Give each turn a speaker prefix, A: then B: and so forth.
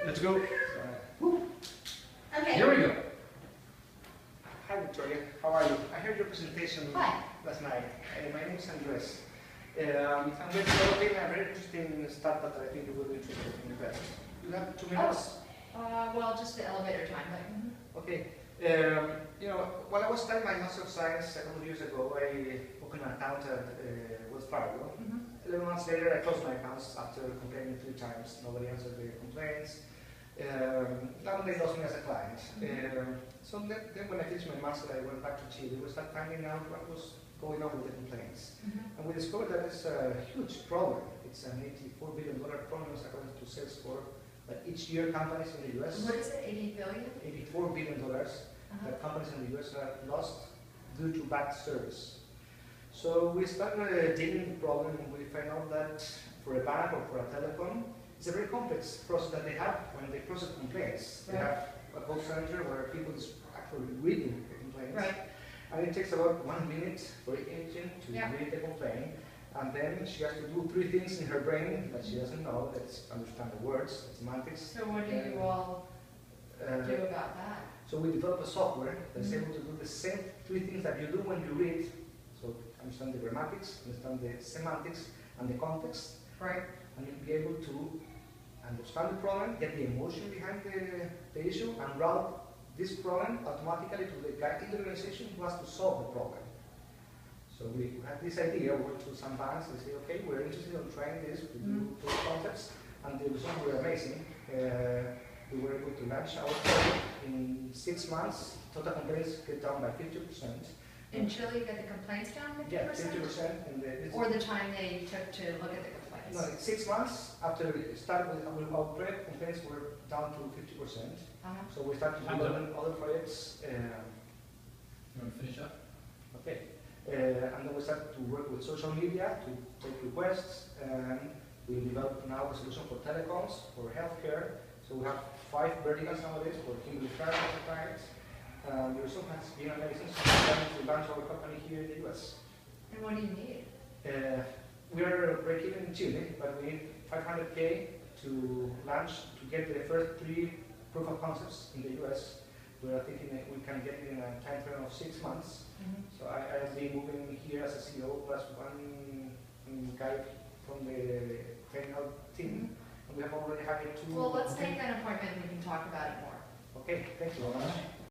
A: Let's go.
B: Okay.
A: Here we go. Hi Victoria, how are you? I heard your presentation
B: Hi.
A: last night. My name is Andres. I'm developing a very interesting startup that I think you will be interested in invest. You have 2 minutes?
B: Well, just the elevator time, but
A: Okay. While I was studying my Master of Science a couple of years ago, I opened an account at Wells Fargo. 11 months later, I closed my accounts after complaining 3 times. Nobody answered the complaints. Now they lost me as a client. So then when I finished my master, I went back to Chile. We started finding out what was going on with the complaints. And we discovered that it's a huge problem. It's an $84 billion problem according to Salesforce. But each year companies in the US,
B: what is it, 80 billion?
A: $84 billion that companies in the US have lost due to bad service. So we started digging the problem and we found out that for a bank or for a telecom, it's a very complex process that they have when they process complaints. They have a call center where people is actually reading the complaints.
B: Right.
A: And it takes about 1 minute for each agent to read the complaint. And then she has to do 3 things in her brain that she doesn't know. That's understand the words, the semantics.
B: So what do you all do about that?
A: So we develop a software that's able to do the same 3 things that you do when you read. So understand the grammatics, understand the semantics and the context.
B: Right.
A: And you'll be able to understand the problem, get the emotion behind the issue, and route this problem automatically to the guy in the organization who has to solve the problem. So we had this idea, we went to some banks, they say, okay, we're interested in trying this, we do those concepts, and the results were amazing. We were able to launch our product in 6 months, total complaints get down by 50%.
B: In Chile, you get the complaints down 50%?
A: Yeah, 50%. In the,
B: or the time they took to look at the complaints?
A: No, 6 months after we started with our project, complaints were down to 50%. So we started developing other projects.
C: You want to finish up?
A: Okay. And then we started to work with social media to take requests. And we developed now a solution for telecoms, for healthcare. So we have 5 verticals nowadays for human referral clients. The result has been amazing. So we're planning to launch our company here in the US.
B: And what do you need?
A: We are breaking in Chile, but we need 500K to launch, to get the first 3 proof of concepts in the US. We are thinking that we can get it in a time frame of 6 months. So I'll be moving here as a CEO plus one guy from the technical team. And we have already hired 2.
B: Well, let's make an appointment and we can talk about it more.
A: Okay, thank you very much.